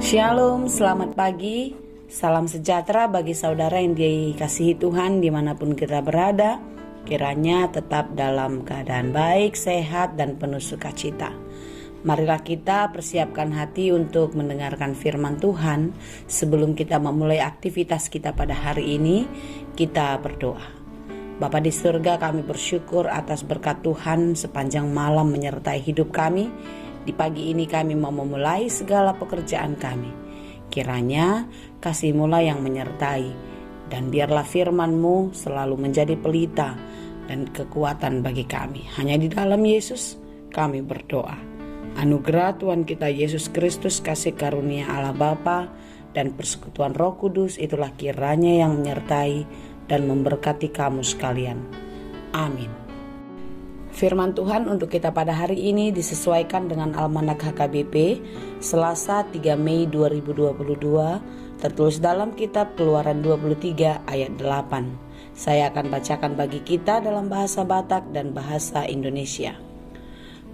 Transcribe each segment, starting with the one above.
Shalom, selamat pagi. Salam sejahtera bagi saudara yang dikasihi Tuhan dimanapun kita berada. Kiranya tetap dalam keadaan baik, sehat, dan penuh sukacita. Marilah kita persiapkan hati untuk mendengarkan firman Tuhan. Sebelum kita memulai aktivitas kita pada hari ini, kita berdoa. Bapa di surga, kami bersyukur atas berkat Tuhan sepanjang malam menyertai hidup kami. Di pagi ini kami mau memulai segala pekerjaan kami. Kiranya kasih-Mu yang menyertai, dan biarlah firman-Mu selalu menjadi pelita dan kekuatan bagi kami. Hanya di dalam Yesus kami berdoa. Anugerah Tuhan kita Yesus Kristus, kasih karunia Allah Bapa, dan persekutuan Roh Kudus itulah kiranya yang menyertai dan memberkati kamu sekalian. Amin. Firman Tuhan untuk kita pada hari ini disesuaikan dengan Almanak HKBP Selasa 3 Mei 2022, tertulis dalam kitab Keluaran 23 ayat 8. Saya akan bacakan bagi kita dalam bahasa Batak dan bahasa Indonesia.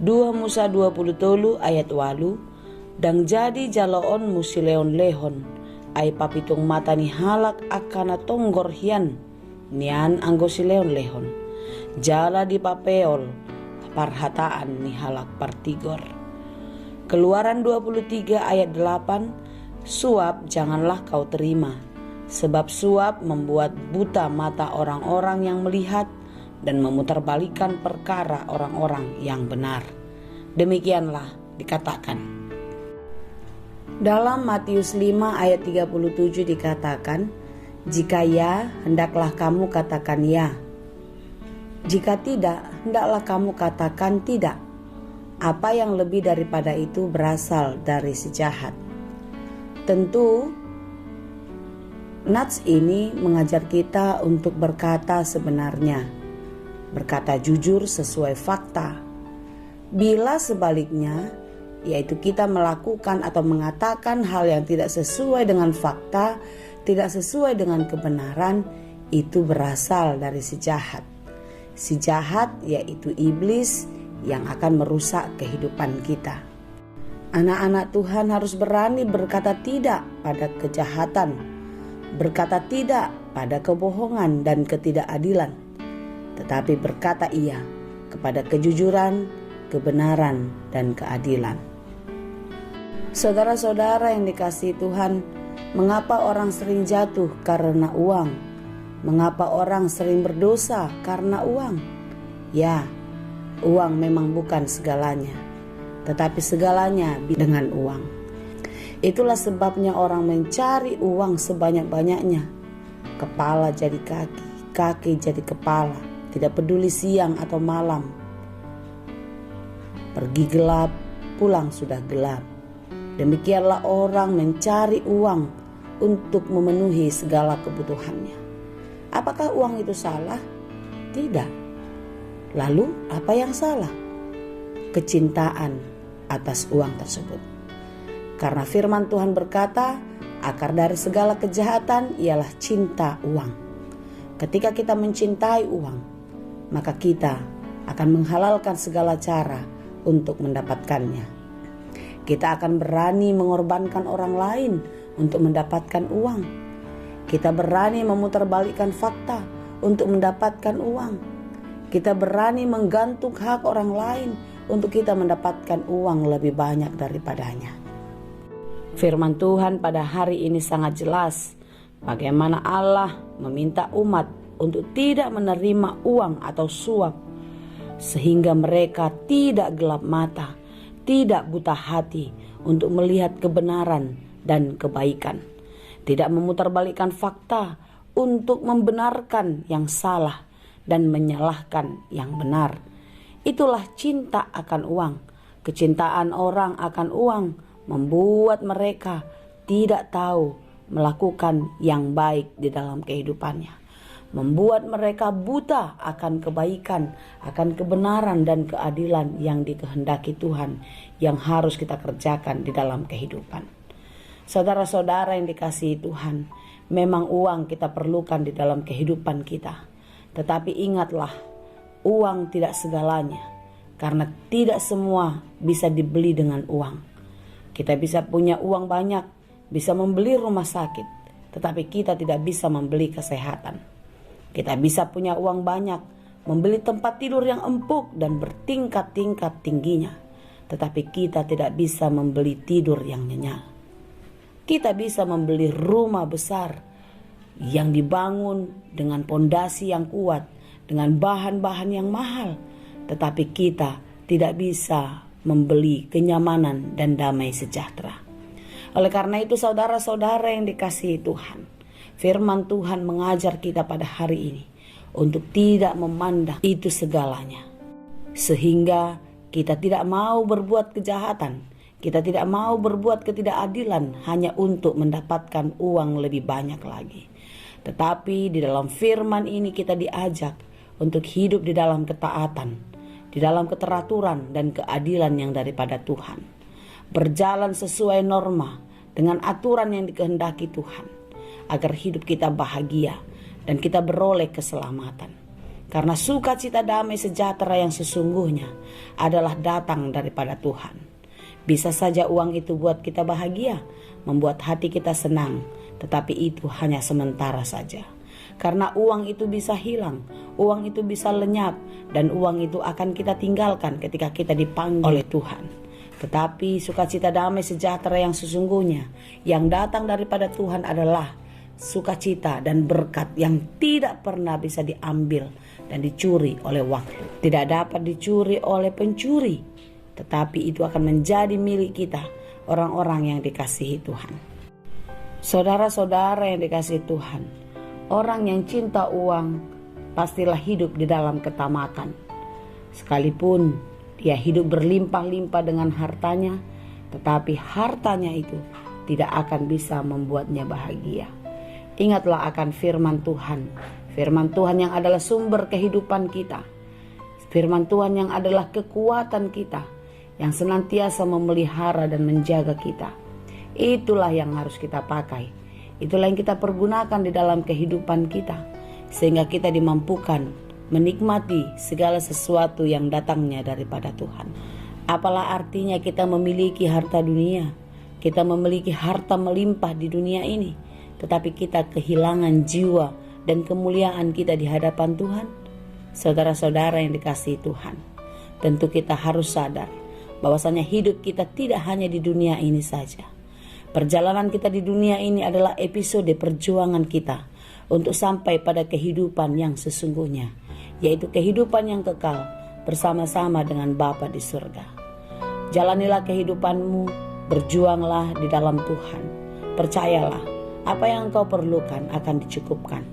2 Musa 20 tolu ayat 8. Dang jadi jalaon musileon lehon, ay papitung mata ni halak akana tonggor hian, nian anggo sileon lehon. Jala di papeol, parhataan ni halak partigor. Keluaran 23 ayat 8. Suap janganlah kau terima, sebab suap membuat buta mata orang-orang yang melihat dan memutarbalikkan perkara orang-orang yang benar. Demikianlah dikatakan. Dalam Matius 5 ayat 37 dikatakan, jika ya, hendaklah kamu katakan ya. Jika tidak, hendaklah kamu katakan tidak. Apa yang lebih daripada itu berasal dari si jahat. Tentu, nats ini mengajar kita untuk berkata sebenarnya, berkata jujur sesuai fakta. Bila sebaliknya, yaitu kita melakukan atau mengatakan hal yang tidak sesuai dengan fakta, tidak sesuai dengan kebenaran, itu berasal dari si jahat. Si jahat yaitu iblis yang akan merusak kehidupan kita. Anak-anak Tuhan harus berani berkata tidak pada kejahatan, berkata tidak pada kebohongan dan ketidakadilan, tetapi berkata iya kepada kejujuran, kebenaran, dan keadilan. Saudara-saudara yang dikasihi Tuhan, mengapa orang sering jatuh karena uang? Mengapa orang sering berdosa karena uang? Ya, uang memang bukan segalanya, tetapi segalanya dengan uang. Itulah sebabnya orang mencari uang sebanyak-banyaknya. Kepala jadi kaki, kaki jadi kepala, tidak peduli siang atau malam. Pergi gelap, pulang sudah gelap. Demikianlah orang mencari uang untuk memenuhi segala kebutuhannya. Apakah uang itu salah? Tidak. Lalu apa yang salah? Kecintaan atas uang tersebut. Karena firman Tuhan berkata, akar dari segala kejahatan ialah cinta uang. Ketika kita mencintai uang, maka kita akan menghalalkan segala cara untuk mendapatkannya. Kita akan berani mengorbankan orang lain untuk mendapatkan uang. Kita berani memutarbalikkan fakta untuk mendapatkan uang. Kita berani menggantung hak orang lain untuk kita mendapatkan uang lebih banyak daripadanya. Firman Tuhan pada hari ini sangat jelas bagaimana Allah meminta umat untuk tidak menerima uang atau suap, sehingga mereka tidak gelap mata, tidak buta hati untuk melihat kebenaran dan kebaikan. Tidak memutarbalikkan fakta untuk membenarkan yang salah dan menyalahkan yang benar. Itulah cinta akan uang. Kecintaan orang akan uang membuat mereka tidak tahu melakukan yang baik di dalam kehidupannya. Membuat mereka buta akan kebaikan, akan kebenaran dan keadilan yang dikehendaki Tuhan yang harus kita kerjakan di dalam kehidupan. Saudara-saudara yang dikasihi Tuhan, memang uang kita perlukan di dalam kehidupan kita. Tetapi ingatlah, uang tidak segalanya, karena tidak semua bisa dibeli dengan uang. Kita bisa punya uang banyak, bisa membeli rumah sakit, tetapi kita tidak bisa membeli kesehatan. Kita bisa punya uang banyak, membeli tempat tidur yang empuk dan bertingkat-tingkat tingginya, tetapi kita tidak bisa membeli tidur yang nyenyak. Kita bisa membeli rumah besar yang dibangun dengan pondasi yang kuat, dengan bahan-bahan yang mahal, tetapi kita tidak bisa membeli kenyamanan dan damai sejahtera. Oleh karena itu, saudara-saudara yang dikasihi Tuhan, firman Tuhan mengajar kita pada hari ini untuk tidak memandang itu segalanya, sehingga kita tidak mau berbuat kejahatan, kita tidak mau berbuat ketidakadilan hanya untuk mendapatkan uang lebih banyak lagi. Tetapi di dalam firman ini kita diajak untuk hidup di dalam ketaatan, di dalam keteraturan dan keadilan yang daripada Tuhan. Berjalan sesuai norma dengan aturan yang dikehendaki Tuhan, agar hidup kita bahagia dan kita beroleh keselamatan. Karena sukacita damai sejahtera yang sesungguhnya adalah datang daripada Tuhan. Bisa saja uang itu buat kita bahagia, membuat hati kita senang, tetapi itu hanya sementara saja. Karena uang itu bisa hilang, uang itu bisa lenyap, dan uang itu akan kita tinggalkan ketika kita dipanggil oleh Tuhan. Tetapi sukacita damai sejahtera yang sesungguhnya yang datang daripada Tuhan adalah sukacita dan berkat yang tidak pernah bisa diambil dan dicuri oleh waktu. Tidak dapat dicuri oleh pencuri, tetapi itu akan menjadi milik kita, orang-orang yang dikasihi Tuhan. Saudara-saudara yang dikasihi Tuhan, orang yang cinta uang pastilah hidup di dalam ketamatan. Sekalipun dia hidup berlimpah-limpah dengan hartanya, tetapi hartanya itu tidak akan bisa membuatnya bahagia. Ingatlah akan firman Tuhan yang adalah sumber kehidupan kita, firman Tuhan yang adalah kekuatan kita, yang senantiasa memelihara dan menjaga kita. Itulah yang harus kita pakai, itulah yang kita pergunakan di dalam kehidupan kita, sehingga kita dimampukan menikmati segala sesuatu yang datangnya daripada Tuhan. Apalah artinya kita memiliki harta dunia, kita memiliki harta melimpah di dunia ini, tetapi kita kehilangan jiwa dan kemuliaan kita di hadapan Tuhan. Saudara-saudara yang dikasihi Tuhan, tentu kita harus sadar bahwasanya hidup kita tidak hanya di dunia ini saja. Perjalanan kita di dunia ini adalah episode perjuangan kita untuk sampai pada kehidupan yang sesungguhnya, yaitu kehidupan yang kekal bersama-sama dengan Bapa di surga. Jalanilah kehidupanmu, berjuanglah di dalam Tuhan. Percayalah, apa yang engkau perlukan akan dicukupkan.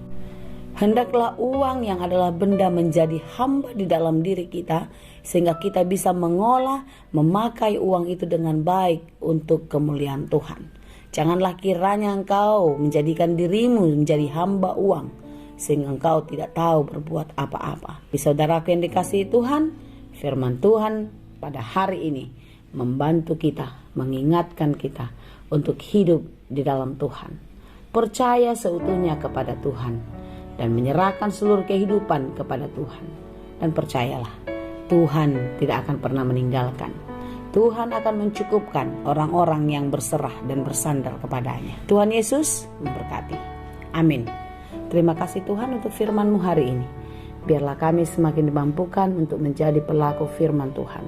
Hendaklah uang yang adalah benda menjadi hamba di dalam diri kita, sehingga kita bisa mengolah, memakai uang itu dengan baik untuk kemuliaan Tuhan. Janganlah kiranya engkau menjadikan dirimu menjadi hamba uang, sehingga engkau tidak tahu berbuat apa-apa. Saudaraku yang dikasihi Tuhan, firman Tuhan pada hari ini membantu kita, mengingatkan kita untuk hidup di dalam Tuhan. Percaya seutuhnya kepada Tuhan dan menyerahkan seluruh kehidupan kepada Tuhan. Dan percayalah, Tuhan tidak akan pernah meninggalkan. Tuhan akan mencukupkan orang-orang yang berserah dan bersandar kepadanya. Tuhan Yesus memberkati. Amin. Terima kasih Tuhan untuk firman-Mu hari ini. Biarlah kami semakin dimampukan untuk menjadi pelaku firman Tuhan.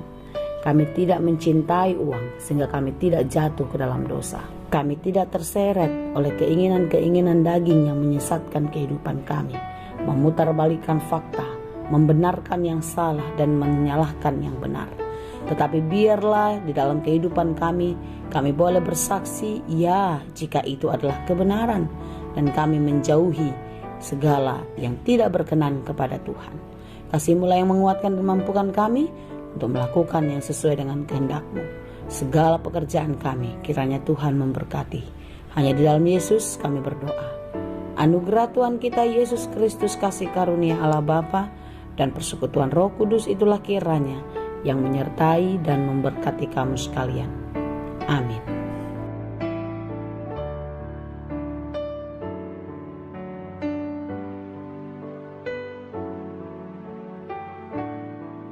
Kami tidak mencintai uang sehingga kami tidak jatuh ke dalam dosa. Kami tidak terseret oleh keinginan-keinginan daging yang menyesatkan kehidupan kami, memutarbalikkan fakta, membenarkan yang salah dan menyalahkan yang benar. Tetapi biarlah di dalam kehidupan kami boleh bersaksi ya jika itu adalah kebenaran, dan kami menjauhi segala yang tidak berkenan kepada Tuhan. Kasih-Mu yang menguatkan dan mampukan kami untuk melakukan yang sesuai dengan kehendak-Mu. Segala pekerjaan kami kiranya Tuhan memberkati. Hanya di dalam Yesus kami berdoa. Anugerah Tuhan kita Yesus Kristus, kasih karunia Allah Bapa dan persekutuan Roh Kudus itulah kiranya yang menyertai dan memberkati kamu sekalian. Amin.